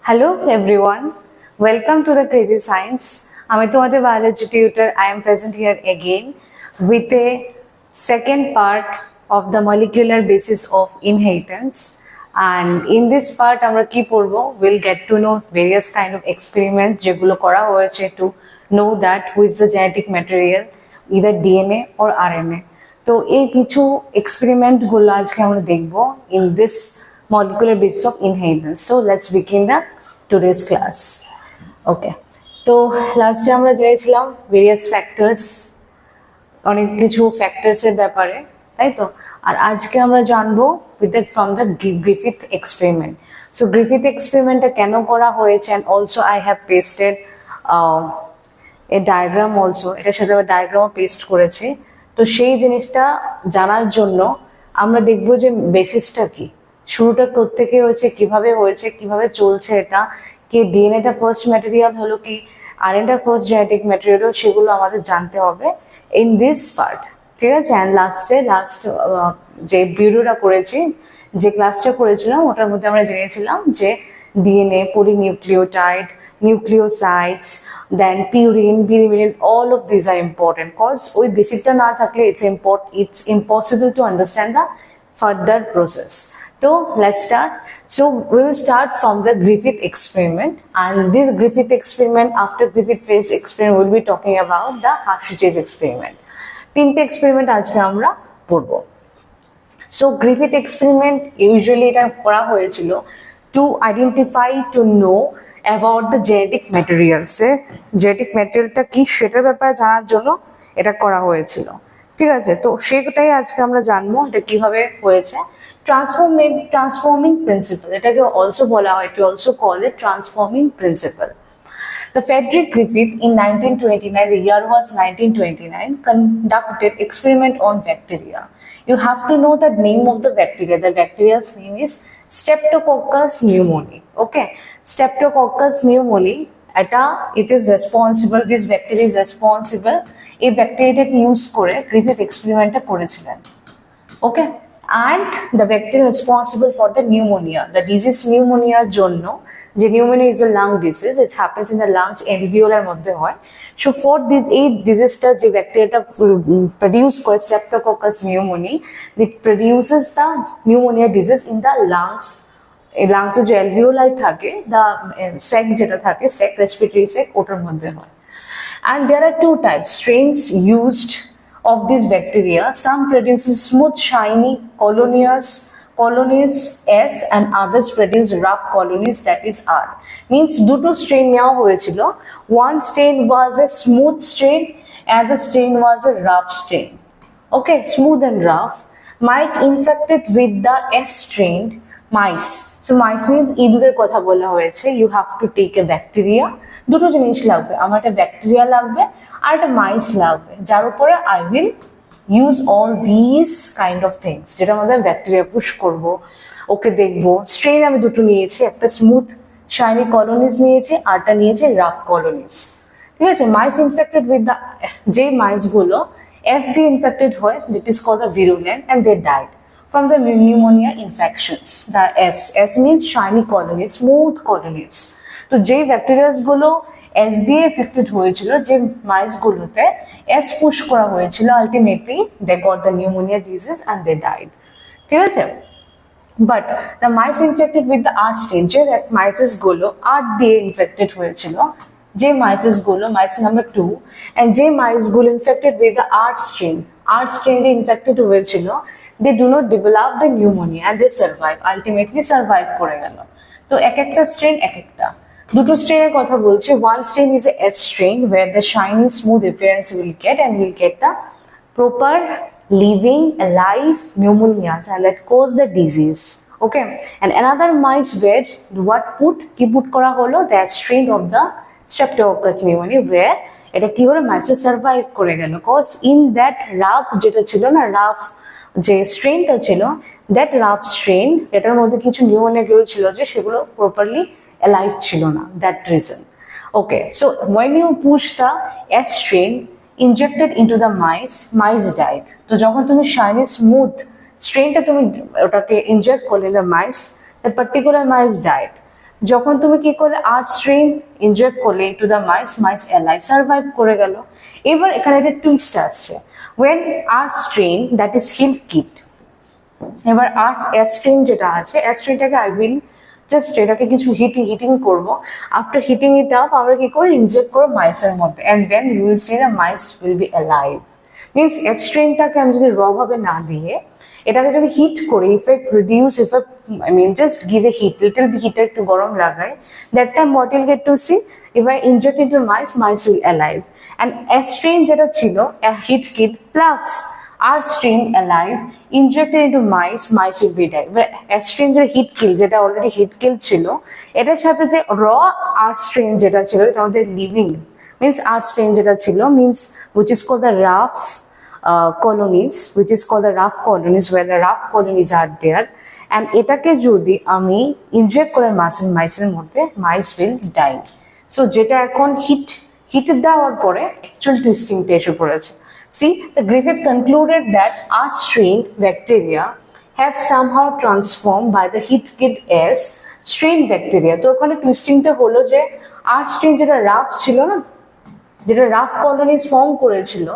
Hello everyone, welcome to the Crazy Science. I'm a biology tutor. I am present here again with a second part of the molecular basis of inheritance. And in this part, we'll get to know various kind of experiments to know that who is the genetic material, either DNA or RNA. তো এই কিছু experiment গুলো আজকে আমরা দেখব in this molecular basis of inheritance. So let's begin the today's class. Okay, তো লাস্টে আমরা জেনেছিলাম ভেরিয়াস ফ্যাক্টরস, অনেক কিছু ফ্যাক্টরস এর ব্যাপারে, তাই তো? আর আজকে আমরা জানবো from the Griffith experiment. So Griffith এক্সপেরিমেন্টটা কেন করা হয়েছে, and also I have pasted a diagram also. এটার সাথে আমি ডায়াগ্রামও পেস্ট করেছি। তো সেই জিনিসটা জানার জন্য আমরা দেখব যে বেসিসটা কি, শুরুটা কোত্থেকে হয়েছে, কিভাবে চলছে এটা, কি ডিএনএটা ফার্স্ট ম্যাটেরিয়াল হলো, কি আরএনএটা ফার্স্ট জেনেটিক ম্যাটেরিয়াল, সেগুলো আমাদের জানতে হবে ইন দিস পার্ট, ঠিক আছে? অ্যান্ড লাস্ট যে ভিডিওটা করেছি, যে ক্লাসটা করেছিলাম, ওটার মধ্যে আমরা জেনেছিলাম যে DNA, polynucleotide, nucleosides, then purine, pyrimidine, all of these are important because ওই বেসিকটা না থাকলে it's impossible to understand the further process. So let's start. So we will start from the Griffith experiment, and this Griffith experiment, after Griffith phase experiment, we'll be talking about the Hershey's experiment. তিনটে experiment আজকে আমরা পড়বো। So Griffith experiment usually এটা করা হয়েছিল to identify, to know about the genetic materials. Genetic ম্যাটেরিয়ালটা কি সেটার ব্যাপারে জানার জন্য এটা করা হয়েছিল, ঠিক আছে? তো সেটাই আজকে আমরা জানবো এটা কিভাবে হয়েছে। ট্রান্সফর্মিং প্রিন্সিপাল এটাকে অলসো বলা হয়, to also call it transforming principle. The Frederick Griffith in 1929, the year was 1929, conducted experiment on bacteria. You have to know the name of the bacteria. The bacteria's name is Streptococcus pneumoniae. Okay, Streptococcus pneumoniae. It is responsible. This bacteria is responsible. A bacteria use করে Griffith experiment করেছিলেন. Okay, and the bacteria responsible for the pneumonia, the disease pneumonia জন্য, যে pneumonia is a lung disease, it happens in the lungs, alveolar মধ্যে হয়। So for this এই ডিজিজটা যে ব্যাকটেরিয়াটা produce করে Streptococcus pneumoniae, it produces the pneumonia disease in the lungs. এই লাংসে যে alveoli থাকে, the sac যেটা থাকে, sac, respiratory sac, ওটার মধ্যে হয়। And there are two types strains used of this bacteria. Some produces smooth, shiny colonies S, and others produce rough colonies, that is R. Means দুটো strain নেওয়া হয়েছিল, one strain was a smooth strain and the strain was a rough strain. Okay, smooth and rough. Mice infected with the S strain, mice. So mice means ইঁদুরের কথা বলা হয়েছে। You have to take a bacteria. দুটো জিনিস লাগবে, আমার একটা bacteria লাগবে আর একটা মাইস লাগবে, যার উপরে I will use all these kind of things, যেটা মধ্যে ব্যাকটেরিয়া পুশ করব, ওকে দেখবো। স্ট্রেন আমি দুটো নিয়েছি, একটা স্মুথ শাইনি কলোনিজ নিয়েছি, আরটা নিয়েছি রাফ কলোনিজ, ঠিক আছে? মাইস ইনফেক্টেড উইথ দ্য, যে মাইসগুলো এস দিয়ে ইনফেক্টেড হয়, that is called the virulent, and they died from the pneumonia infections. The S means shiny colonies, smooth colonies. তো যে ব্যাকটেরিয়াস গুলো এস দিয়ে এফেক্টেড হয়েছিল, যে মাইস গুলোতে এস পুশ করা হয়েছিল, ultimately they got the pneumonia disease and they died, ঠিক আছে? But the mice infected with the R strain, যে মাইসেস গুলো আর দিয়ে ইনফেক্টেড হয়েছিল, যে মাইসেস গুলো, মাইস নাম্বার 2, এন্ড যে মাইস গুলো infected with the R strain দিয়ে ইনফেক্টেড হয়েছিল, they do not develop the pneumonia and they survive, ultimately survive করে গেল। তো এক একটা স্ট্রেন এক একটা, দুটো স্ট্রেনের কথা বলছি। one strain is a S strain where the shiny smooth appearance will get and will get the proper living alive pneumonia and that cause the disease. Okay, and another mice where কি put করা হলো, that strain of the Streptococcus pneumoniae where এটা কি হলো, মাইসে survive করে গেল, cause in that rough যেটা ছিল না, রাফ যে স্ট্রেনটা ছিল, দ্যাট রাফ স্ট্রেন, এটার মধ্যে কিছু নিউমোনিয়া গুলো ছিল যে সেগুলো প্রপারলি অ্যালাইভ ছিল না, that reason. Okay, so when you push the S strain injected into the mice died. তো যখন তুমি শাইনি স্মুথ স্ট্রেনটা তুমি ওটাকে ইনজেক্ট করলে the mice, that particular mice died. যখন তুমি কি করলে আর স্ট্রেন ইনজেক্ট করলে into the mice, mice alive survive করে গেল। এবার এখানে একটা টুইস্ট আসছে, when R strain that is heat killed, এবার আর অ্যাস্ট্রিন যেটা আছে, অ্যাস্ট্রিনটাকে আই উইল জাস্ট এটাকে কিছু হিটিং করব। আফটার হিটিং ইট আপ আমরা কি করে ইনজেক্ট করব মাইসের মধ্যে, and then you will see the mice will be alive. Means অ্যাস্ট্রিনটাকে আমি যদি র ভাবে না দিয়ে এটাকে যদি হিট করি, effect reduce effect, I mean just give a heat, little bit heater, একটু গরম লাগাই, that time what you'll get to see, if I inject into mice, mice will alive. And aspirin যেটা ছিল hit kit plus R strain alive injected into mice, mice will be die. But aspirin যেটা hit কিল, যেটা already hit কিল ছিল, এটার সাথে যে র আর strain যেটা ছিল এটা আমাদের লিভিং, means আর স্ট্রেন যেটা ছিল means which is called the rough colonies, which is called the rough colonies, where the rough colonies are there, and এটাকে যদি আমি ইনজেক্ট করে মাইসের মধ্যে, mice will die. সো যেটা এখন হিট দেওয়ার পরে অ্যাকচুয়াল টুইস্টিংটা এসে পড়েছে। See, the Griffith concluded that our strain bacteria have somehow transformed by the heat killed as strain bacteria. তো ওখানে টুইস্টিংটা হলো যে আর স্ট্রেন যেটা রাফ ছিল না, যেটা রাফ কলোনিজ ফর্ম করেছিল,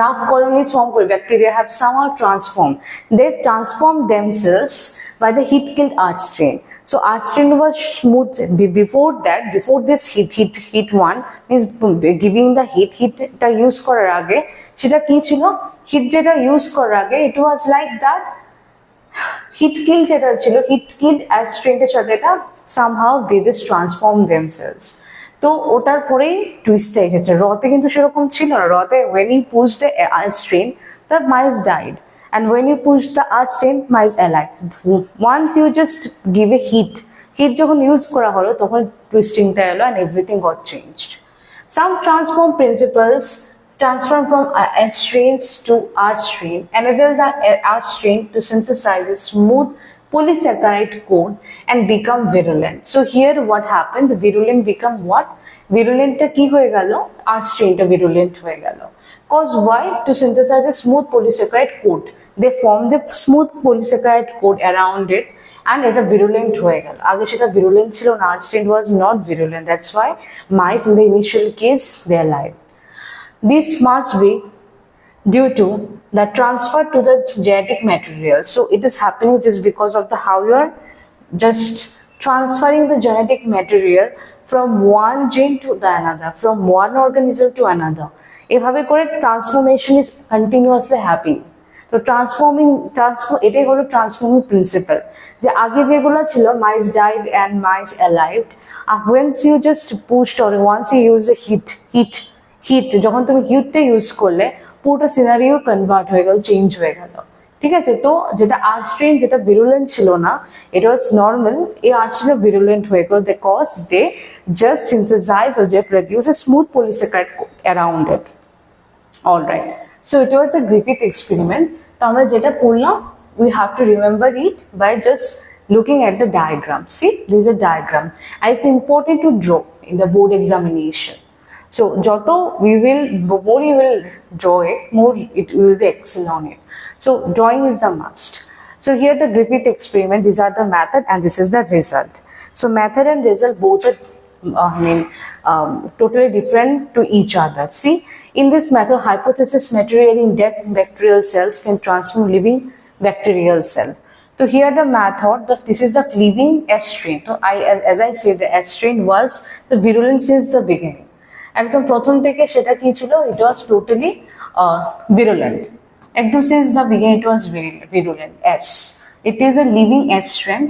rough colonies formed by bacteria have somehow transformed. They transformed themselves by the heat-killed art strain. So art strain was smooth before that. Before this heat one means giving the heat ta use korar age seta ki chilo, heat jeta use korar age it was like that heat kill jeta chilo, heat killed art strain এর সাথে এটা somehow they just transform themselves. তো ওটার পরেই টুইস্টটা এসেছে। রতে কিন্তু সেরকম ছিল না। রতে when you pushed the art strain the mice died, and when you pushed the art strain mice alive. Once you just give a heat যখন ইউজ করা হলো তখন টুইস্টিংটা এলো and everything got changed. Some transform principles transform from art strains to art strain enable the art strain to synthesize a smooth polysaccharide code and become virulent. So here what happened, the virulent become what? Virulent ta ki hoye gelo, art strain ta virulent hoye gelo. Cause why? To synthesize a smooth polysaccharide code. They form the smooth polysaccharide code around it and এটা virulent হয়ে গেল। আগে সেটা virulent ছিল না, art strain was not virulent. That's why mice in the initial case they are alive. This must be due to the transfer to the genetic material. So it is happening just because of the how you are just transferring the genetic material from one gene to the another, from one organism to another. এভাবে করে transformation is continuously happening. তো এটাই হলো transforming principal, যে আগে যেগুলো ছিল mice died and mice alive, once you just pushed or once you use the heat যখন তুমি হিটটা ইউজ করলে পুরোটা সিনারিও কনভার্ট হয়ে গেল, চেঞ্জ হয়ে গেল। ঠিক আছে, তো যেটা আর স্ট্রেন যেটা ভিরুলেন্ট ছিল না, এটা ওয়াজ নর্মাল, এই আর স্ট্রেন ভিরুলেন্ট হয়ে গেল because they just synthesize or they produce a smooth polysaccharide around it. All right, so it was a Griffith experiment. তো আমরা যেটা পড়লাম, we have to remember it by just looking at the diagram. See, this is a diagram and it's important to draw in the board examination. So joto more you will draw it, more it will be excel on it. So drawing is the must. So here the Griffith experiment, these are the method and this is the result. So method and result both are totally different to each other. See, in this method, hypothesis material in dead bacterial cells can transform living bacterial cell. So here the method, this is the living S strain. So as I said, the S strain was the virulent since the beginning. একদম প্রথম থেকে সেটা কি ছিল, it was totally virulent. একদম since the beginning it was virulent. S. It is a living S strain.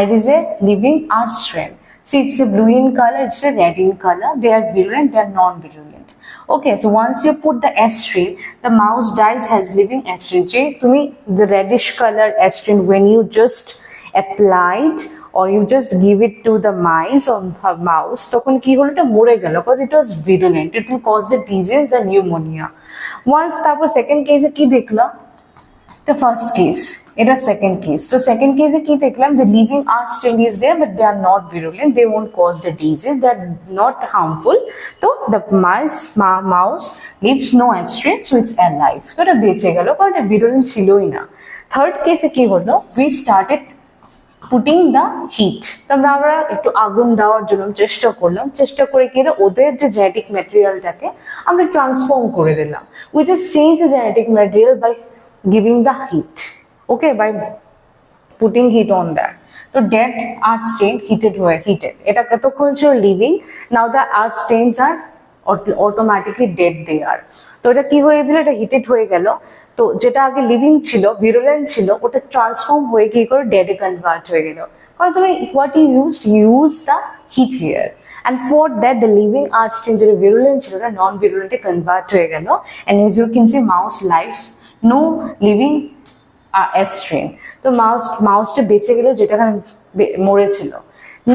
It is a living R strain. See, it's a blue in color, it's a red in color. They are virulent, they are non-virulent. Okay, so once you put the S strain, the mouse dies has living S strain. To me, the reddish color S strain, when you just applied or you just give it to the mice or mouse, তখন কি হলো, এটা মরে গেল because it was virulent. It will cause the disease, the pneumonia. Once তারপর second কেসে কি দেখলাম, the first case, এটা সেকেন্ড কেস। তো সেকেন্ড কেসে কি দেখলাম, the living R strain is there but they are not virulent, they won't cause the disease, they are not harmful. তো the mouse leaves no R strain, so it's alive. তো এটা বেঁচে গেল কারণ এটা virulent ছিলই না। থার্ড কেসে কি হলো, we started putting the heat. তারপরে আমরা একটু আগুন দেওয়ার জন্য চেষ্টা করলাম, চেষ্টা করে কি ওদের যে জেনেটিক ম্যাটেরিয়ালটাকে আমরা ট্রান্সফর্ম করে দিলাম। We just change the genetic material by giving the heat, okay, by putting heat on that. তো ডেড আর স্টেন হিটেড এটা কতক্ষণ ছিল living, now the R strains are automatically dead they are. তো এটা কি হয়েছিল, এটা হিটেড হয়ে গেল। তো যেটা আগে লিভিং ছিল, ভিরুলেন্ট ছিল, ওটা ট্রান্সফর্ম হয়ে কি করে ডেডে কনভার্ট হয়ে গেল। কারণ তুমি what use the heat here, and for that the living art strain যেটা virulent ছিল না নন virulent এ কনভার্ট হয়ে গেল, and as you can see mouse lives no living as strain। তো মাউসটা বেঁচে গেল যেটা মরেছিল।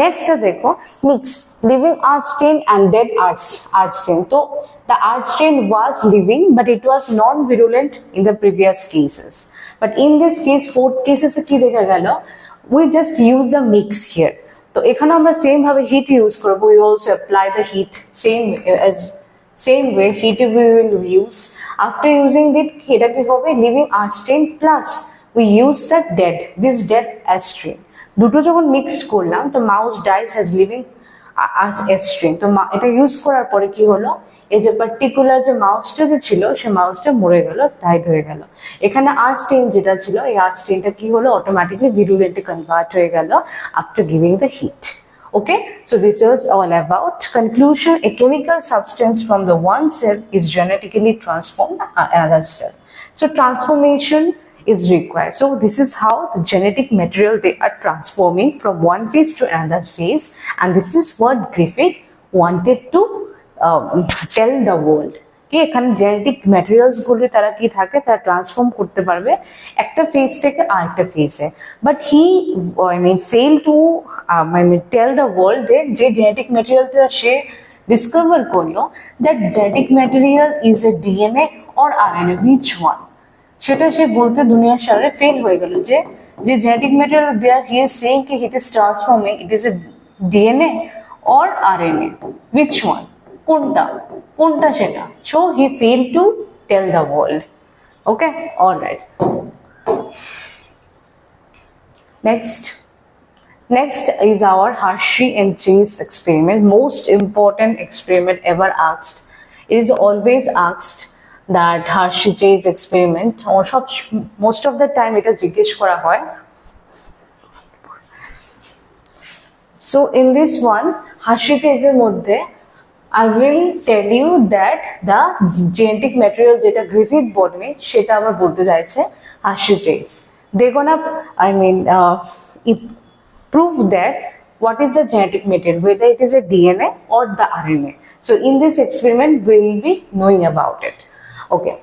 নেক্সট দেখো mix living art strain and dead art strain। তো the art strain was living but it was non virulent in the previous cases, but in this case fourth cases কি দেখা গেল, we just use the mix here। তো এখানে আমরা same ভাবে hit use করব, we also apply the heat same way heat we will use। after using it এটা কি হবে, living art strain plus we use the this dead as strain। দুটো যখন মিক্সড করলাম তো mouse dies has living as a strain। তো এটা use করার পরে কি হলো, এই যে পার্টিকুলার যে মাউসটা যে ছিল সে মাউসটা মরে গেল, ডাইড হয়ে গেল। এখানে আর স্টেন যেটা ছিল এই আর স্টেনটা কি হলো, অটোমেটিকলি ভিরুলেন্টে কনভার্ট হয়ে গেল after giving the heat. Okay, so this is all about conclusion. A chemical substance from the one cell is genetically transformed another cell, so transformation is required। So this is how the genetic material they are transforming from one phase to another phase, and this is what Griffith wanted to tell the world কি এখানে genetic materials গুলি তারা কি থাকে, তারা transform করতে পারবে একটা ফেজ থেকে আরেকটা ফেজে। But he fail to tell the world যে জেনেটিক ম্যাটেরিয়ালটা সে ডিসকভার করলো, that genetic material is a DNA or RNA, which one, সেটা সে বলতে দুনিয়ার সামনে ফেল হয়ে গেল। যে genetic material there he is saying কি it is transforming, it is a DNA or RNA, which one, কোনটা সেটা। So he fail to tell the world. Okay, alright. Next is our Hershey and Chase experiment, most important experiment ever asked। It is always asked that Hershey-Chase experiment, or most of the time এটা জিজ্ঞেস করা হয়। So in this one Hershey-Chase এর মধ্যে I will tell you that the genetic material যেটা Griffith বলনি সেটা আবার বলতে চাইছে Hershey-Chase। They gonna prove that what is the genetic material, whether it is a DNA or the RNA। So in this experiment we will be knowing about it। Okay,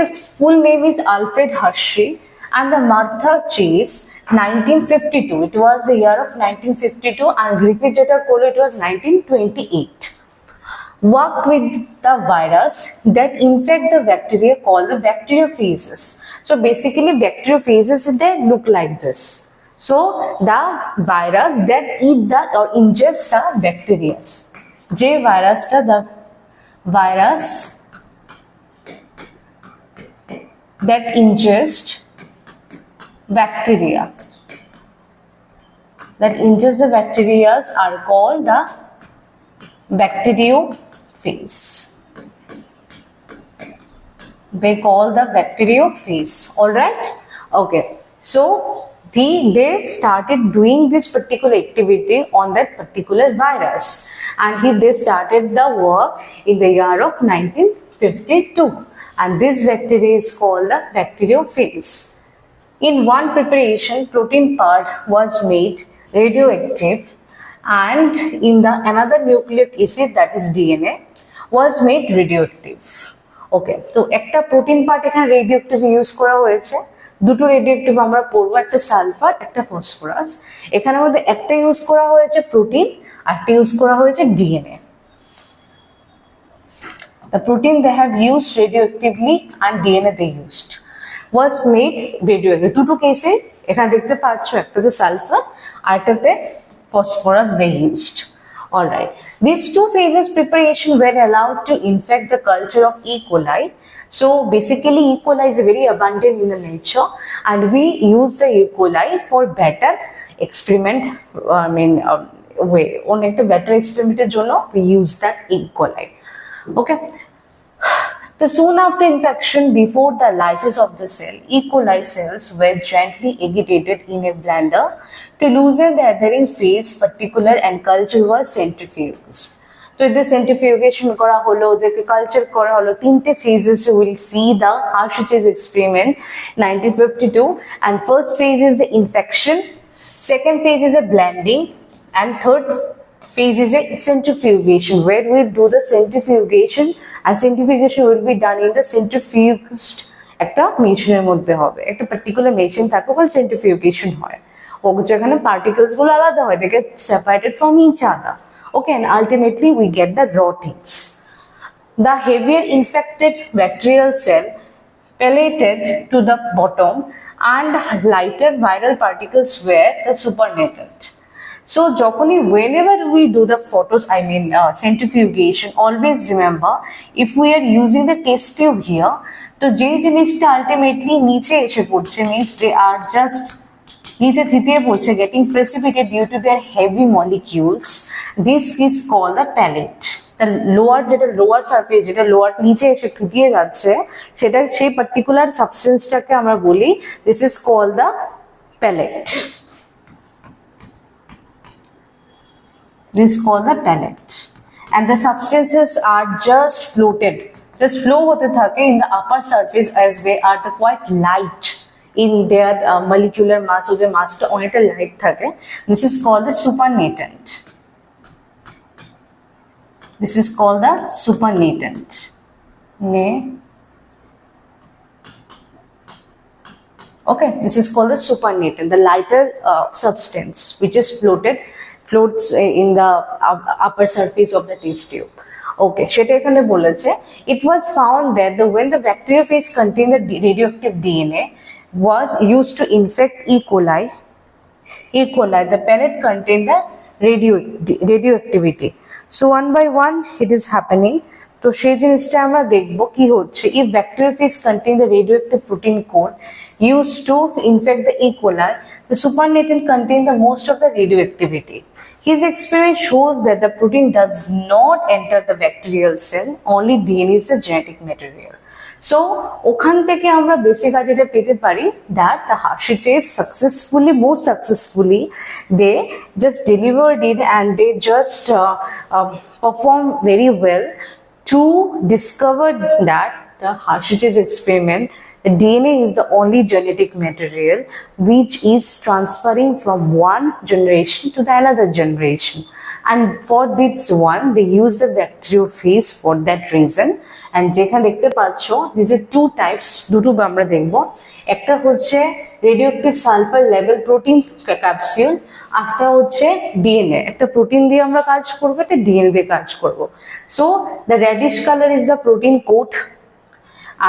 the full name is Alfred Hershey and the Martha Chase, 1952। It was the year of 1952, and Griffith যেটা করলো it was 1928। Worked with the virus that infect the bacteria called the bacteriophages। So basically bacteriophages they look like this। So the virus that eat the or ingest the bacteria, the virus that ingest bacteria are called the bacteriophage। They call the bacteriophage। All right, okay, so they started doing this particular activity on that particular virus, and they started the work in the year of 1952, and this bacteria is called the bacteriophage। In one preparation protein part was made radioactive, and in the another nucleic acid that is DNA was made radioactive। Okay, so একটা protein part এখানে radioactive use করা হয়েছে, দুটো radioactive আমরা পড়বো, একটা sulphur একটা phosphorus. এখানের মধ্যে একটা ইউজ করা হয়েছে প্রোটিন আর একটা ইউজ করা হয়েছে DNA. The protein they have used radioactively and DNA they used was made radioactive। দুটো কেসে এখানে দেখতে পাচ্ছ, একটাতে সালফার আর একটাতে phosphorus they used। All right, these two phases preparation were allowed to infect the culture of E. coli। So basically E. coli is very abundant in the nature, and we use the E. coli for better experiment, way. On a better experiment, we use that E. coli. Okay. So soon after infection, before the lysis of the cell, E. coli cells were gently agitated in a blender to loosen the adhering phase particular and culture was centrifuged. So the centrifugation kora holo, the culture kora holo, tinte phases you will see the Harsh's experiment 1952, and first phase is the infection, second phase is a blending, and third phase is a centrifugation, where we'll do the centrifugation, and centrifugation will be done in the centrifuged একটা মেশিনের মধ্যে হবে, একটা particular machine থাকে ওখানে centrifugation হয়, ও যেখানে particles গুলো আলাদা হয়, they get separated from each other. Okay, and ultimately we get the raw things. The heavier infected bacterial cell pelleted to the bottom and lighter viral particles were the supernatant. So whenever we do the centrifugation, always remember, if we are using the test tube here, so je jinishta ultimately niche eshe porche, means they are just niche thitiye porche, getting precipitated due to their heavy molecules. This is called the pellet. The lower surface, যেটা lower নিচে এসে থিতিয়ে যাচ্ছে, সেটা সেই particular substanceটাকে আমরা বলি, this is called the pellet. This is called the pellet, and the substances are just floated, just flow hote thake in the upper surface, as they are the quite light in their molecular mass, so the mass ta oneta light thake. This is called the supernatant. This is called the supernatant. Okay, this is called the supernatant, the lighter substance which is floats in the upper surface of the test tube. Okay, সেটা এখানে বলেছে, it was found that when the bacteriophage contained the radioactive DNA was used to infect E. coli, the pellet contained the radioactivity. So one by one it is happening. তো সেই জিনিসটা আমরা দেখব কি হচ্ছে, if bacteriophage contain the radioactive protein code used to infect the E. coli, the supernatant contain the most of the radioactivity. His experiment shows that the protein does not enter the bacterial cell, only DNA is the genetic material. So ওখান থেকে আমরা basic আইডিয়াটা পেতে পারি that the Hershey's most successfully they just delivered it, and they just performed very well to discover that the Hershey's experiment, the DNA is the only genetic material which is transferring from one generation to the another generation, and for this one they use the bacteriophage for that reason. And যেখানে দেখতে পাচ্ছ, these are two types, দুটো আমরা দেখব, একটা হচ্ছে radioactive sulphur level protein capsule, একটা হচ্ছে ডিএনএ, একটা প্রোটিন দিয়ে আমরা কাজ করব, একটা ডিএনএ দিয়ে কাজ করব. So the reddish colour is the protein coat,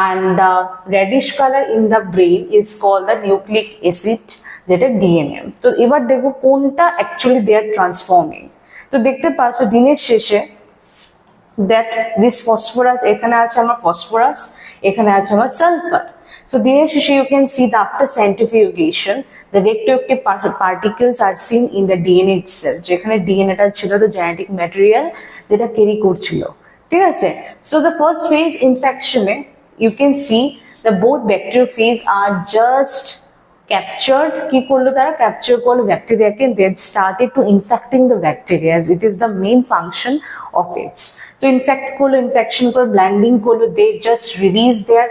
and the reddish color in the brain is called the nucleic acid, যেটা ডিএনএ. তো এবার দেখব কোনটা অ্যাকচুয়ালি দে আর ট্রান্সফর্মিং. তো দেখতে পাচ্ছ দিনের শেষে that this phosphorus, এখানে আছে আমার phosphorus, এখানে আছে আমার sulfur. So দিনের শেষে you can see that after centrifugation the radioactive particles are seen in the DNA itself, যেখানে DNA টা ছিল the genetic material যেটা ক্যারি করছিল, ঠিক আছে. So the first phase infection you can see the both bacteriophage are just captured, কি করলো তারা, ক্যাপচার করলো ব্যাকটেরিয়াকে, and they started to infecting the bacteria, as it is the main function of it. So infect করলো, infection করলো, blending করলো, they just release their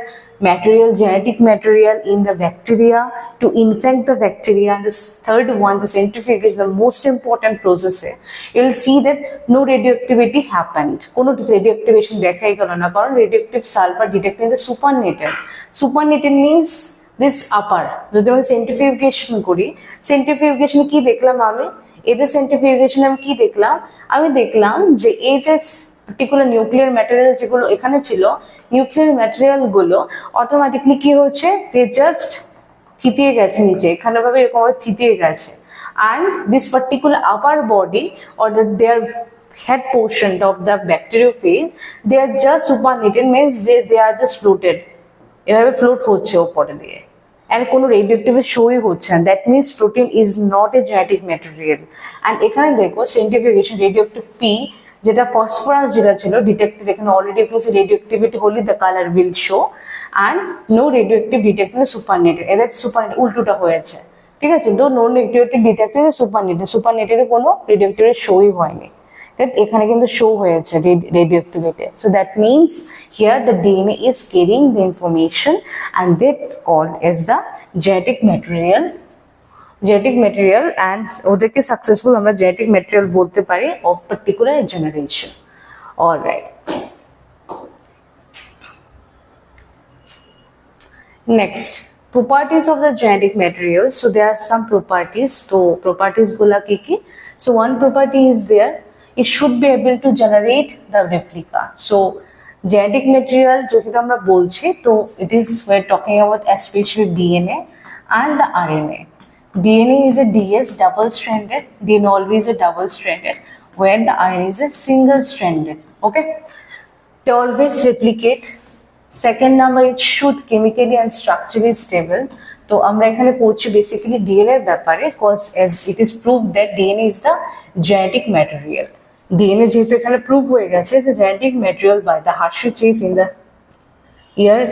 material, genetic material in the bacteria to infect the bacteria. And the third one, the centrifugation, the most important process, you will see that no radioactivity happened, কোনো radioactivation দেখাই গেল না, কারণ radioactive sulfur detected in the supernatant. Supernatant means this upper. যদি আমি centrifugation করি, centrifugation কি দেখলাম আমি, এদের সেন্ট্রিফিউগেশন আমি কি দেখলাম, আমি দেখলাম যে এই যে পার্টিকুলার নিউক্লিয়ার ম্যাটেরিয়াল যেগুলো এখানে ছিল, নিউক্লিয়ার ম্যাটেরিয়াল গুলো অটোমেটিকলি কি হচ্ছে, দে জাস্ট থিতিয়ে গেছে নিচে, এখানে ভাবে এরকম ভাবে থিতিয়ে গেছে, and this particular upper body or their head portion of the bacteriophage, they are just supernatant, means they are just floated, এভাবে ফ্লোট হচ্ছে উপরে দিয়ে, and কোনো রেডিওঅ্যাক্টিভ শোই হচ্ছে না, that means protein is not a genetic material. And এখানে দেখো সেন্ট্রিফিউগেশন রেডিওঅ্যাক্টিভ পি যেটা ফসফরাস যেটা ছিল ডিটেক্টেড, এখানে already place radioactivity wholly the colour will show and no radioactive detected supernatant, এদের সুপারনেট উল্টোটা হয়েছে, ঠিক আছে। তো নো রেডিওঅ্যাক্টিভ ডিটেক্টেড সুপারনেটেডে কোনো রেডিওঅ্যাক্টিভের শোই হয়নি, এখানে কিন্তু শো হয়েছে radioactivity. So that means here the DNA is carrying the information and that called as the genetic material and ওদেরকে সাকসেসফুল আমরা জেনেটিক ম্যাটেরিয়াল বলতে পারি of particular generation. Alright, next properties of the genetic material. So there are some properties, so properties gula ki. So one property is there, it should be able to generate the replica. So genetic material যেটা আমরা বলছি, তো it is we're talking about especially DNA and the RNA. DNA is a DS double stranded, DNA always a double stranded, where the RNA is a single stranded. Okay, they always replicate. Second number, it should chemically and structurally stable. তো আমরা এখানে পড়ছি basically DNA এর ব্যাপারে, cause as it is prove that DNA is the genetic material. DNA যেহেতু এখানে prove হয়ে গেছে যে genetic material by the Hershey Chase in the year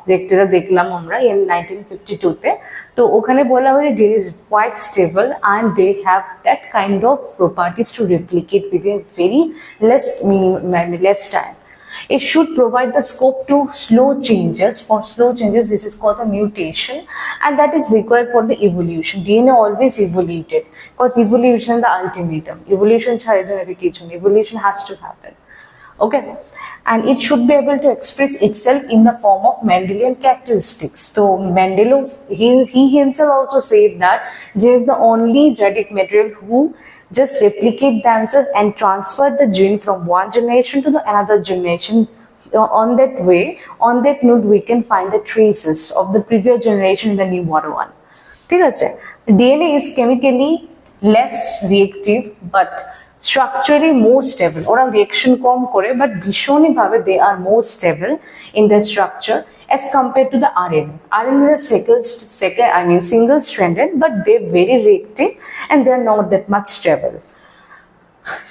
যেটা দেখলাম আমরা ইন 1952-তে, তো ওখানে বলা হয় যে DNA is quite stable and they have that kind of properties to replicate within very less time. It should provide the scope to slow changes. For slow changes, this is called a mutation, and that is required for the evolution. DNA always evolved because evolution is the ultimatum. Evolution has to happen. Okay, and it should be able to express itself in the form of Mendelian characteristics. So Mendel, he himself also said that there is the only genetic material who just replicate themselves and transfer the gene from one generation to the another generation. On that way, on that note, we can find the traces of the previous generation in the newer one. ঠিক আছে, DNA is chemically less reactive but structurally more stable. ওরা reaction কম করে but ভীষণই ভাবে they are more stable in their structure as compared to the RNA. RNA is a single stranded, but they're very reactive and they're not that much stable.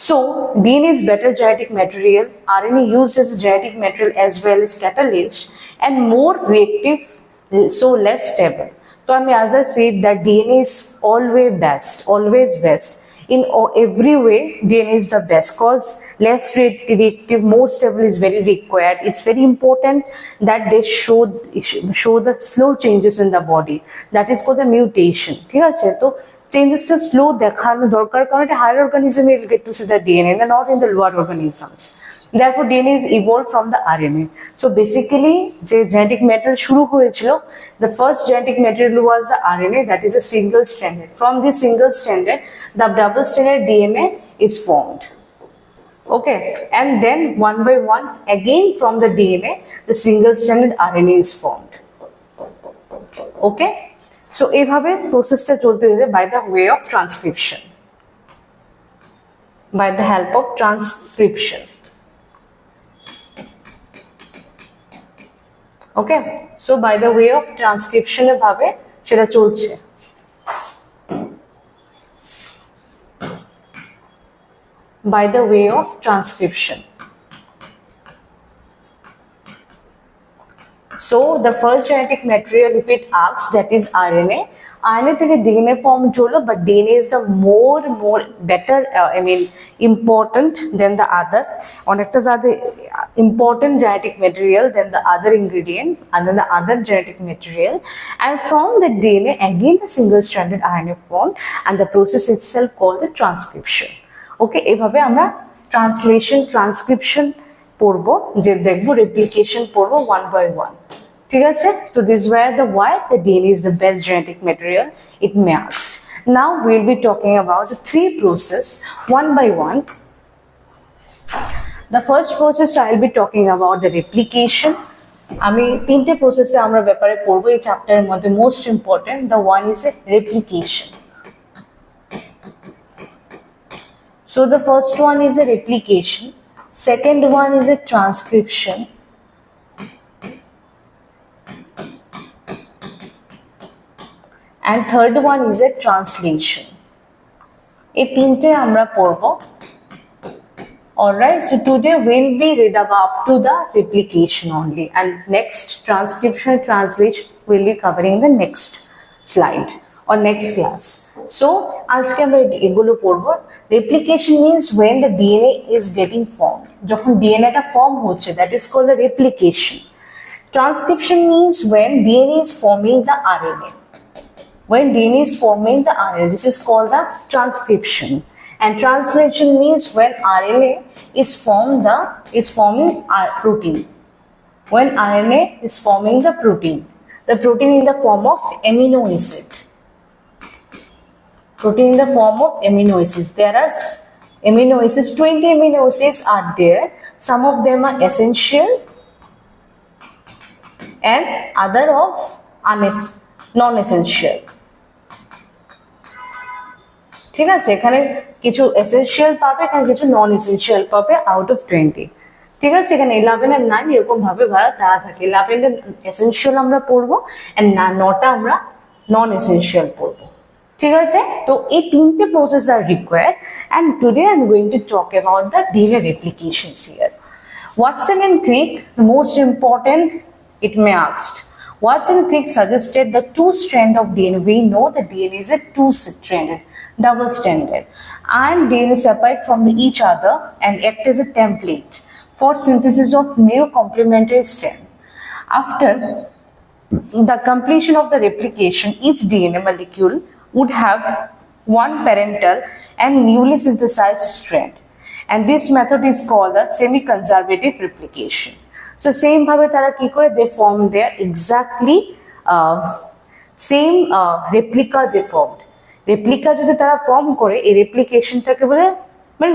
So DNA is better genetic material, RNA used as a genetic material as well as catalyst, and more reactive, so less stable. So as I said that DNA is always best. In every way, DNA is the best cause less reactive, more stable is very required. It's very important that they show the slow changes in the body. That is called the mutation. ঠিক আছে, তো changes to slow দেখানো দরকার কারণ এটা higher organism will get to see the DNA and not in the lower organisms. Therefore, DNA is evolved from the RNA. So basically, যে genetic material শুরু হয়েছিল, the first genetic material was the RNA, that is a single stranded. From this single stranded, the double stranded DNA is formed. Okay, and then one by one, again from the DNA, the single stranded RNA is formed. Okay, so এইভাবে প্রসেসটা চলতে থাকে by the way of transcription, by the help of transcription. Okay, so by the way of transcription ভাবে সেটা চলছে। By the way of transcription. So the first genetic material, if it asks, that is RNA. RNA থেকে DNA formed হলো, but DNA is the more better, important than the other. অনেকটা ज़्यादा important genetic material than the other ingredient and then the other genetic material. And from the DNA, again the single-stranded RNA formed, and the process itself called the transcription. Okay, এভাবে আমরা transcription পড়বো, যে দেখবো replication পড়বো one by one. ঠিক আছে, so this is where why the DNA is the best genetic material it may ask. Now we'll be talking about the three process one by one. The first process I'll be talking about the replication. আমি তিনটে প্রসেসে আমরা ব্যাপারে পড়বো এই চ্যাপ্টারের মধ্যে, most important the one is a replication. So the first one is a replication, second one is a transcription, and third one is a translation. এই তিনটে আমরা পড়বো. Alright, so today we'll be read about up to the replication only, and next transcription translation will be covering the next slide or next class. So আজকে আমরা এগুলো পড়বো. Replication means when the DNA is getting formed. যখন DNA টা form হচ্ছে, that is called the replication. Transcription means when DNA is forming the RNA. When DNA is forming the RNA, this is called the transcription. And translation means when RNA is forming protein. When RNA is forming the protein in the form of amino acid. Protein in the form of amino acids. There are amino acids, 20 amino acids are there. Some of them are essential and other of non-essential. ঠিক আছে, এখানে কিছু essential পাবে, এখানে কিছু নন essential পাবে out of 20. ঠিক আছে, এখানে 11 আর 9 এরকম ভাবে তারা থাকে. 11 এসেনশিয়াল আমরা পড়বো and 9টা আমরা নন এসেনশিয়াল পড়বো. ঠিক আছে, তো এই তিনটে process R required, and today I'm going to talk about the DNA replications here. Watson and Crick, the most important, it may asked. Watson and Crick suggested the two strand of DNA. We know the DNA is a two-stranded, double-stranded, and DNA separate from each other and act as a template for synthesis of new complementary strand. After the completion of the replication, each DNA molecule would have one parental and newly synthesized strand, and this method is called the semi-conservative replication. So same bhabe tara ki kore they form their exactly same replica they formed. Replica যদি তারা form করে, এই রেপ্লিকেশনটাকে বলে মানে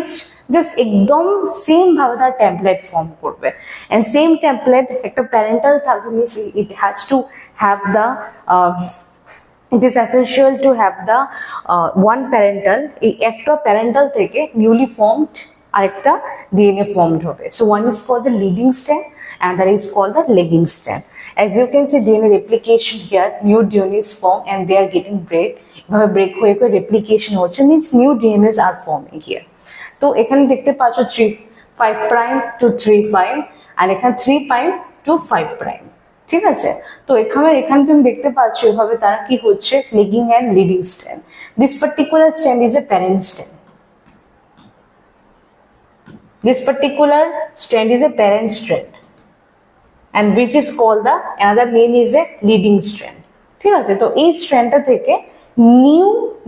just একদম same ভাবে তারা template form করবে, এন্ড সেম টেমপ্লেট একটা প্যারেন্টাল থাকবে, means it has to have the it is essential to have the one parental. এই একটা প্যারেন্টাল থেকে নিউলি ফর্মড আরেকটা ডিএনএ ফর্মড হবে. So one is called the leading strand and that is called the lagging strand. As you can see, DNA replication here, new DNA is formed and they are getting break. এভাবে break হয়ে replication হচ্ছে, means new DNAs are forming here. তো এখানে দেখতে পাচ্ছ 5' to 3' আর এখানে 3' to 5'. ঠিক আছে, তো এখানে তুমি দেখতে পাচ্ছ এভাবে তারা কি হচ্ছে, lagging and leading strand. This particular strand is a parent strand. This particular strand is a parent strand, and which is called the another name is a leading strand. ঠিক আছে, তো এই স্ট্র্যান্ডটা থেকে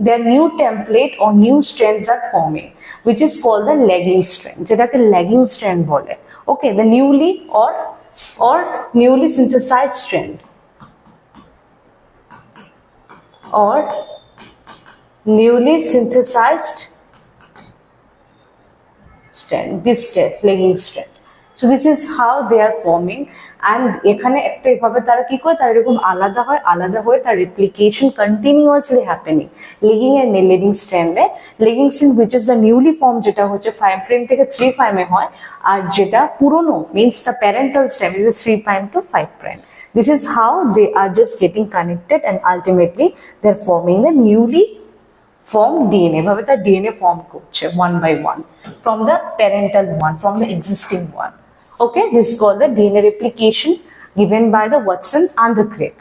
their new template or new strands are forming, which is called the lagging strand, যেটাকে lagging strand বলে. Okay, the newly synthesized strand or newly synthesized strand, this lagging strand. So this is how they are forming, and এখানে একটা এভাবে তারা কি করে, তারা এরকম আলাদা হয়ে তার replication continuously happening lagging and leading স্ট্র্যান্ডে. Lagging strand which is the newly formed, যেটা হচ্ছে 5' থেকে 3' এ হয়, আর যেটা পুরনো means the parental strand is 3' to 5'. This is how they are just getting connected and ultimately they are forming the newly formed DNA. ভাবে তার DNA form করছে one by one from the parental one, from the existing one. Okay, this is called the DNA replication given by the Watson and the Crick.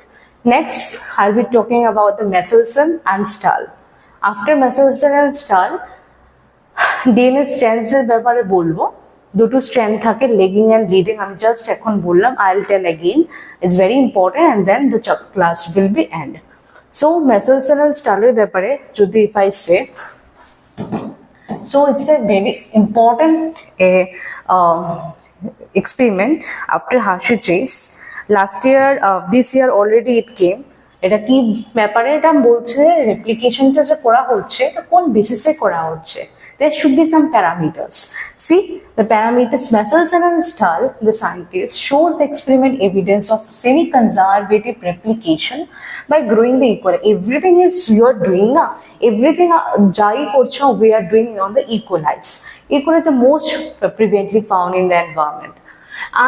Next, I'll be talking about the Messelson and Stahl. After Messelson and Stahl, DNA strands এর ব্যাপারে বলবো. দুটো strand থাকে, lagging and leading. আমি just এখন বললাম, I'll tell again. It's very important, and then the class will be end. So Messelson and Stahl এর ব্যাপারে যদি if I say, so it's a very important experiment after Hershey Chase. Last year, this year already it came. এটা কি ব্যাপারে, এটা বলছে রেপ্লিকেশনটা যে করা হচ্ছে এটা কোন বেসিসে করা হচ্ছে. There should be some parameters. See, the parameters Messelson and Stahl, the scientists, shows the experiment evidence of semi-conservative replication by growing the E. coli. Everything is you are doing na. Everything jai korcho we are doing on the E. coli. E. coli is the most prevalently found in the environment.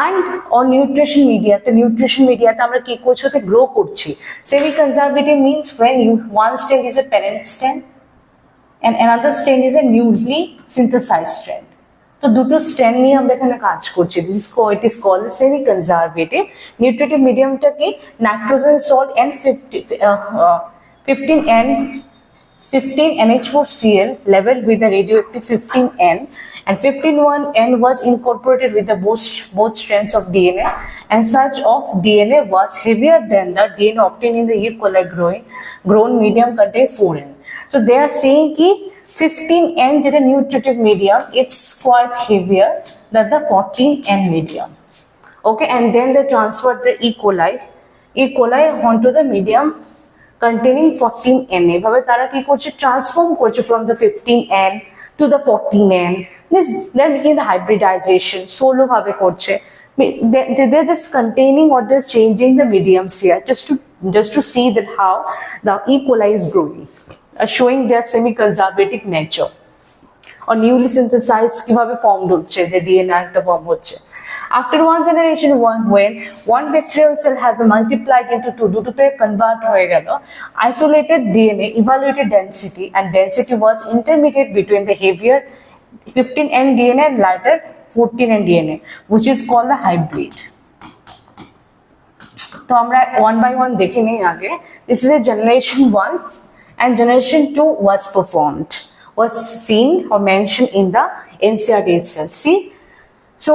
and on nutrition media, the nutrition media আমরা কি করছি, ওতে grow করছি। Semi conservative means when one strand is a parent strand and another strand is a newly synthesized strand। তো দুটো strand নিয়ে আমরা এখানে কাজ করছি। It is called semi conservative. Nutritive মিডিয়ামটা কি, nitrogen salt and 15 NH4Cl level with the radioactive 15N, and 15N was incorporated with the both strands of DNA, and such of DNA was heavier than the DNA obtained in the E. coli grown medium contain 4N। So they are saying ki 15N যেটা nutritive medium, it's quite heavier than the 14N medium। Okay, and then they transferred the E. coli onto the medium containing 14N। এভাবে তারা কি করছে, transform করছে from the 15N to the 14N। They're making the hybridization, solo ভাবে করছে। They're just containing or they're changing the mediums here just to see that how the E. coli is growing, showing their semi-conservative nature, or newly synthesized কিভাবে formed হচ্ছে, the DNA একটা form হচ্ছে। After one generation, when one bacterial cell has multiplied into two, দুটোতে convert হয়ে গেল, isolated DNA evaluated density, and density was intermediate between the heavier 15N DNA and lighter 14N DNA, which is called the hybrid। তো আমরা one by one দেখে নেই আগে। This is a generation 1 and generation 2 was seen or mentioned in the Ncert itself। See, so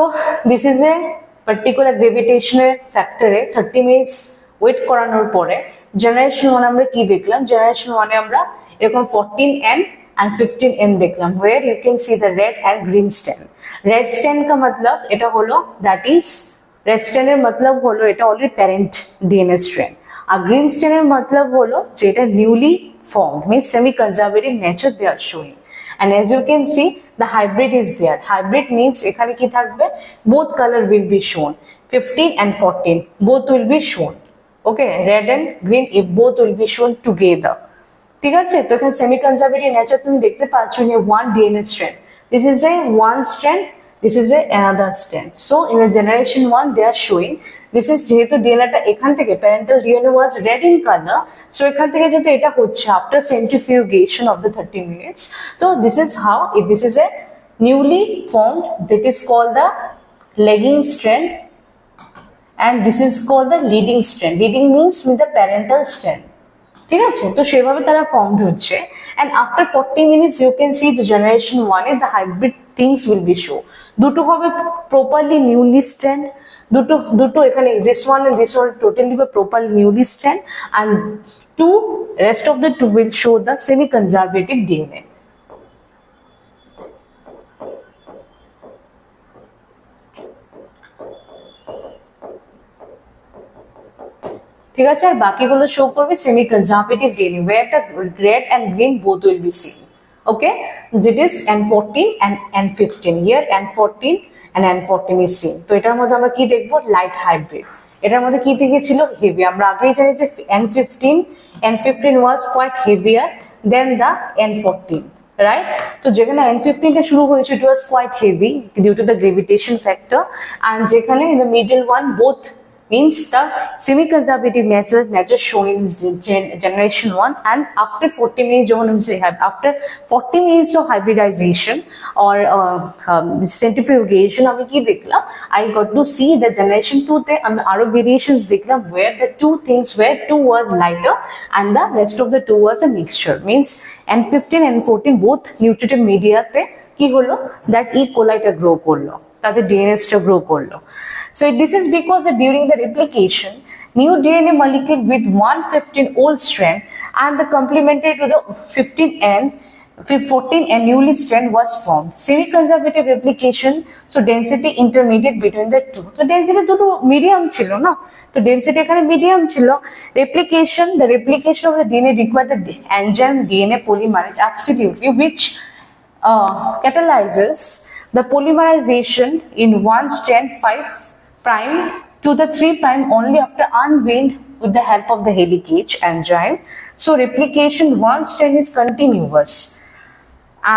this is a particular gravitational factor 30 minutes wait করানোর পরে generation 1 আমরা কি দেখলাম, generation 1 এ আমরা এরকম 14N and 15N দেখলাম, where you can see the red and green strand। red strand का मतलब এটা হলো, that is red strand এর मतलब হলো এটা already parent DNA strand, আর green strand এর मतलब হলো যে এটা newly formed, means semi conservative nature they are showing। And as you can see, the hybrid is there। hybrid means এখানে কি থাকবে, both color will be shown, 15 and 14 both will be shown। Okay, red and green if both will be shown together। ঠিক আছে, তো এখানে semi conservative nature তুমি দেখতে পাচ্ছ নিয়ে one DNA strand, this is a one strand, this is a another strand। So in the generation 1 they are showing this is, যেহেতু ডিএনএটা এখান থেকে parental DNA was red in color, so এখান থেকে যেহেতু এটা হচ্ছে after centrifugation of the 30 minutes, so this is how this is a newly formed, that is called the lagging strand, and this is called the leading strand। leading means with the parental strand। ঠিক আছে, তো সেভাবে তারা formed হচ্ছে, and after 40 minutes you can see the generation 1 A the hybrid things will be show। দুটো হবে properly newly strand, দুটো এখানে this one and this one totally properly newly strand, and rest of the two will show the semi conservative DNA। ঠিক আছে, আর বাকিগুলো show করবে semi conservative DNA, where the red and green both will be seen। Okay, that is N14 and N15, here N14 and N14 is seen। তো এটার মধ্যে আমরা কি দেখবো, লাইট হাইব্রিড। এটার মধ্যে কি থেকে ছিল, হেভি। আমরা আগেই জানি যে N15 was quite heavier than the N14, right? তো যেখানে N15 টা শুরু হয়েছে it was quite heavy due to the gravitation factor, and যেখানে in the middle one both means the semi-conservative nature shown in this generation 1, and after 40 minutes after 40 minutes of hybridization or centrifugation আমি কি দেখলাম, I got to see the generation 2 তে আমি আরো variations দেখলাম, where the two things where 2 was lighter and the rest of the 2 was a mixture, means N15 and N14 both nutritive media তে কি হলো, that E. coli টা grow করলো, তাদের DNA টা grow করলো। So this is because that during the replication, new DNA molecule with 115 old strand and the complementary to the 14N newly strand was formed। Semi-conservative replication, so density intermediate between the two। So density দুটো medium ছিল না, তো density এখানে medium ছিল। Replication, the replication of the DNA requires the enzyme DNA polymerase absolutely, which catalyzes the polymerization in one strand 5' to the 3' only after unwound with the help of the helicase enzyme। So replication one strand is continuous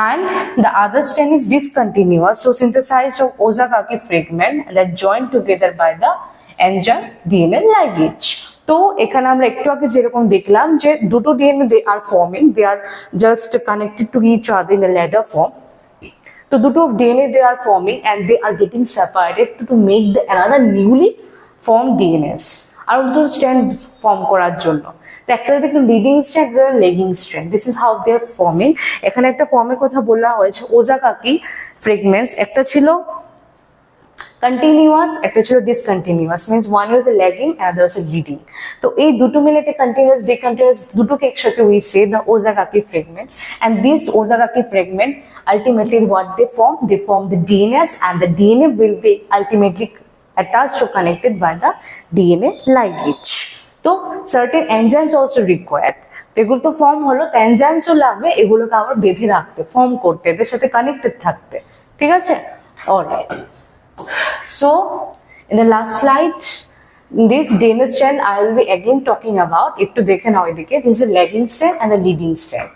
and the other strand is discontinuous, so synthesized of Ozagaki fragment that joined together by the enzyme DNA ligase. তো এখানে আমরা একটু আগে যেরকম দেখলাম যে দুটো DNA they are forming, they are just connected to each other in the ladder form. তো দুটো DNA they are forming and they are getting separated to make the another newly formed DNAs আর দুটো strand form করার জন্য। তো একটা দেখুন leading strand, lagging strand, this is how they are forming. এখানে একটা ফর্মের কথা বলা হয়েছে ওজাগাকি ফ্রেগমেন্টস, একটা ছিল কন্টিনিউয়াস, একটা ছিল discontinuous, means one was a lagging and was a leading. তো এই দুটো মিলে একটা কন্টিনিউয়াস ডিকন্টিনিউয়াস দুটোকে একসাথে we say the Okazaki fragment, and this Okazaki fragment ultimately what they form the DNAs, and the DNA will be ultimately attached or connected by the DNA ligase. তো certain enzymes also required, তো এগুলো তো form হলো, তো এনজাইমসও লাগবে এগুলোকে আবার বেঁধে রাখতে, ফর্ম করতে, এদের সাথে কানেক্টেড থাকতে, ঠিক আছে? Alright, so in the last slide this DNA strand I will be again talking about, একটু দেখে নাও এদিকে, this is a lagging strand and a leading strand.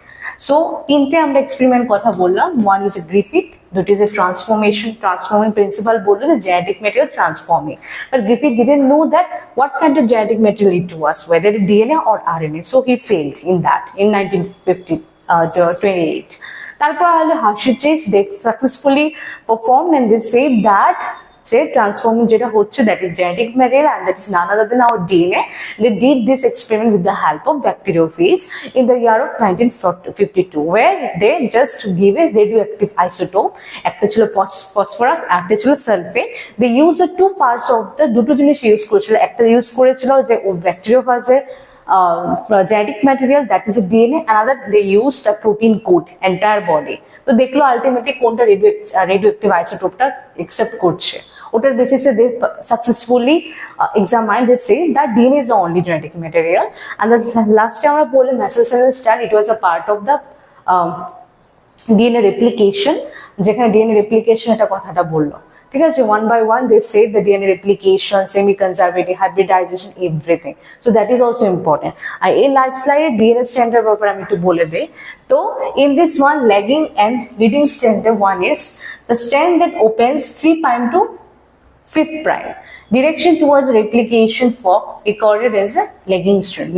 So তিনটে আমরা এক্সপেরিমেন্ট কথা বললাম, one is a Griffith, that is a transforming principle বললো যে genetic material transforming, but Griffith didn't know that what kind of genetic material it was, whether DNA or RNA, so he failed in that in 1928. তারপর হলো Hershey, they successfully performed and they said that transforming যেটা হচ্ছে that is genetic material and that is none other than our DNA. They did this experiment with the help of bacteriophage in the year of 1952, where they just give a radioactive isotope, একটা ছিল phosphorus, একটা ছিল sulfate. They used the two parts of the দুটো জিনিস use করেছিল, একটা use করেছিল যে bacteriophage genetic material, that is a DNA, another they used the protein coat entire body. তো দেখলো আলটিমেটলি কোনটা রেডিওঅ্যাক্টিভ আইসোটোপটা একসেপ্ট করছে, ওটার বেসিসে they successfully examine, they say that DNA is the only genetic material. And the last time আমরা বললাম Messerschmitt strand, it was a part of the DNA replication, যেখানে DNA replication এটা কথাটা বললো, ঠিক আছে? one by one they say the DNA replication, semi-conservative, hybridization, everything, so that is also important. আর এই last স্লাইডে DNA স্ট্র্যান্ডের ব্যাপারে আমি একটু বলে দেই। তো in this one lagging and leading strand, one is the strand that opens 3' to 5', direction towards replication fork recorded as a lagging strand.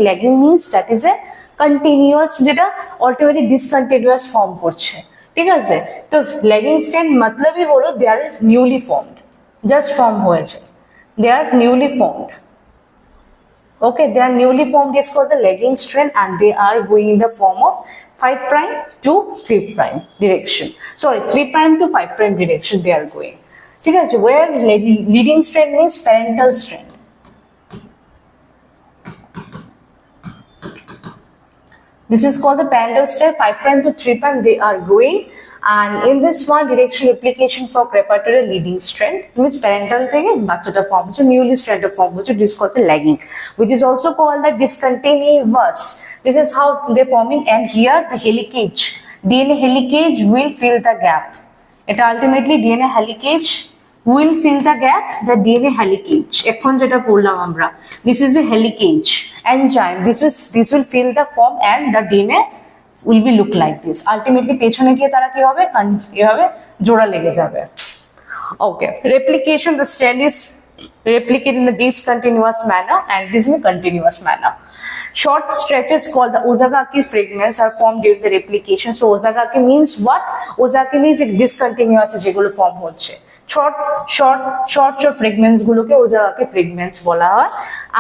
Lagging means that is a continuous যেটা ultimately discontinuous form করছে, ঠিক আছে? তো lagging strand মতলবই হলো they are newly formed, just form হয়েছে, they are newly formed, okay, they are newly formed is called the lagging strand and they are going in the form of 5' to 3' direction, sorry 3' to 5' direction they are going, ঠিক আছে? where leading strand means parental strand. This is called the parental strand, 5' to 3' they are going, and in this one direction replication for preparatory leading strand means parental থেকে বাচ্চাটা form হচ্ছে, newly স্ট্র্যান্ডটা form হচ্ছে, this is called the lagging, which is also called the discontinuous. This is how they forming, and here the helicase, DNA helicase will fill the gap. এটা ultimately DNA helicase will fill the gap, the DNA helicase. এখন যেটা পড়লাম আমরা, this is a helicase enzyme, this will fill the form and the DNA will be look like this. Ultimately পেছনে গিয়ে তারা কি হবে, এভাবে জোড়া লেগে যাবে। Okay, replication, the strand is replicated in a discontinuous manner and this in a continuous manner. Short stretches called the Ozagaki fragments are formed during the replication. So Ozagaki means what? Ozagaki means discontinuous যেগুলো form হচ্ছে, short fragments গুলোকে Ozagaki fragments বলা হয়,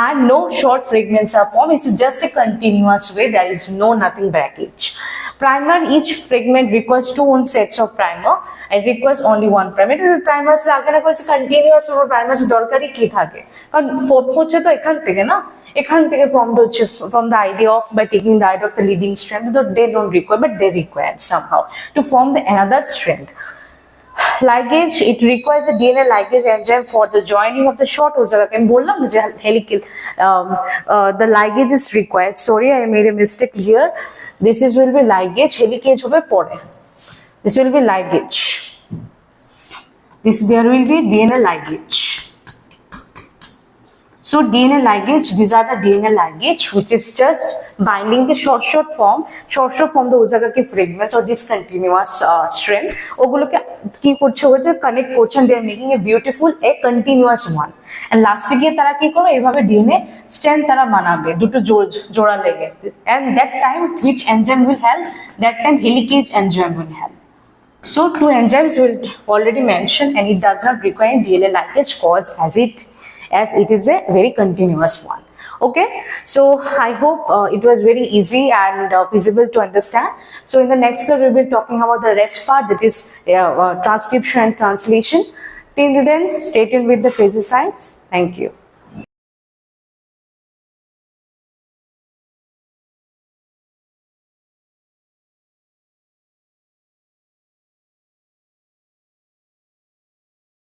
and no short fragments are formed, it's just a continuous way, there is nothing breakage. Primer, each fragment requires 2 sets of primer and requires only 1 primer. Primers লাগে না, করেছে continuous primers দরকারই কি থাকে, কারণ fourth হচ্ছে তো এখান থেকে না, এখান থেকে ফর্মড হচ্ছে from the idea of by taking the idea of the leading strand, so they don't require but they require somehow to form the another strand. Ligase, it requires a DNA ligase enzyme for the joining of the short Ozagaki. আমি বললাম যে helical the ligase is required, sorry I made a mistake here, this is will be ligase, helicase হবে পরে, this will be ligase, this there will be DNA ligase, So DNA ligase, these are the DNA ligase which is just binding the short form the ওজায়গা কি fragments or discontinuous strand ওগুলোকে কি করছে ওটা connect করছেন, they are making a beautiful a continuous one, and last গিয়ে তারা কি করবে এইভাবে DNA strand তারা বানাবে দুটো জোড়া লেগে, and that time which enzyme will help, that time helicase enzyme will help. So two enzymes will already mentioned, and it does not require DNA ligase cause as it is a very continuous one. Okay, so I hope it was very easy and feasible to understand. So in the next class we will be talking about the rest part, that is transcription and translation. Till then, stay tuned with the Crazy Science. Thank you.